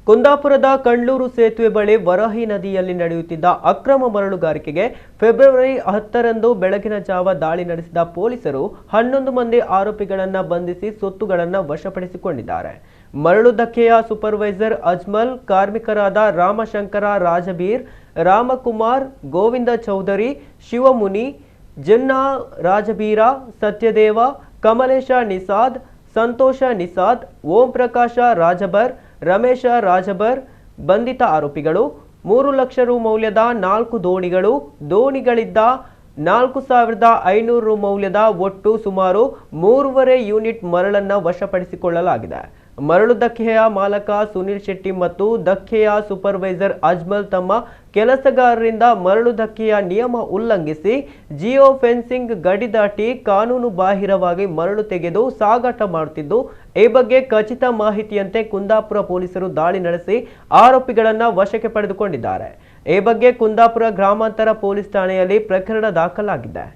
ಕುಂದಾಪುರದ ಕಂಡ್ಲೂರು ಸೇತುವೆ ಬಳಿ ವರಾಹಿ ನದಿಯಲ್ಲಿ ನಡೆಯುತ್ತಿದ್ದ ಅಕ್ರಮ ಮರಳುಗಾರಿಕೆಗೆ ಫೆಬ್ರವರಿ 10ರಂದು ಬೆಳಗಿನ ಜಾವ ದಾಳಿ ನಡೆಸಿದ ಪೊಲೀಸರು 11 ಮಂದಿ ಆರೋಪಿಗಳನ್ನು ಬಂಧಿಸಿ ಸೊತ್ತುಗಳನ್ನು ವಶಪಡಿಸಿಕೊಂಡಿದ್ದಾರೆ. ಮರಳು ಧಕ್ಕೆಯ ಸೂಪರ್ವೈಸರ್ ಅಜ್ಮಲ್, ಕಾರ್ಮಿಕರಾದ ರಾಮಶಂಕರ ರಾಜಬೀರ್, ರಾಮಕುಮಾರ್, ಗೋವಿಂದ ಚೌಧರಿ, ಶಿವಮುನಿ, ಜನ್ನಾ ರಾಜಬೀರ, ಸತ್ಯದೇವ, ಕಮಲೇಶ ನಿಸಾದ್, ಸಂತೋಷ ನಿಸಾದ್, ಓಂ ಪ್ರಕಾಶ ರಾಜಬರ್, ರಮೇಶ ರಾಜಬರ್ ಬಂಧಿತ ಆರೋಪಿಗಳು 3 ಲಕ್ಷ ರು ಮೌಲ್ಯದ 4 ದೋಣಿಗಳು, ದೋಣಿಗಳಿದ್ದ 4500 ರು ಮೌಲ್ಯದ ಒಟ್ಟು ಸುಮಾರು 3.5 ಯೂನಿಟ್ ಮರಳನ್ನು ವಶಪಡಿಸಿಕೊಳ್ಳಲಾಗಿದೆ. ಮರಳು ಧಕ್ಕೆಯ ಮಾಲಕ ಸುನಿಲ್ ಶೆಟ್ಟಿ ಮತ್ತು ಧಕ್ಕೆಯ ಸೂಪರ್ವೈಸರ್ ಅಜ್ಮಲ್ ತಮ್ಮ ಕೆಲಸಗಾರರಿಂದ ಮರಳು ಧಕ್ಕೆಯ ನಿಯಮ ಉಲ್ಲಂಘಿಸಿ ಜಿಯೋ ಫೆನ್ಸಿಂಗ್ ಗಡಿ ದಾಟಿ ಕಾನೂನು ಬಾಹಿರವಾಗಿ ಮರಳು ತೆಗೆದು ಸಾಗಾಟ ಮಾಡುತ್ತಿದ್ದು, ಈ ಬಗ್ಗೆ ಖಚಿತ ಮಾಹಿತಿಯಂತೆ ಕುಂದಾಪುರ ಪೊಲೀಸರು ದಾಳಿ ನಡೆಸಿ ಆರೋಪಿಗಳನ್ನು ವಶಕ್ಕೆ ಪಡೆದುಕೊಂಡಿದ್ದಾರೆ. ಈ ಬಗ್ಗೆ ಕುಂದಾಪುರ ಗ್ರಾಮಾಂತರ ಪೊಲೀಸ್ ಠಾಣೆಯಲ್ಲಿ ಪ್ರಕರಣ ದಾಖಲಾಗಿದೆ.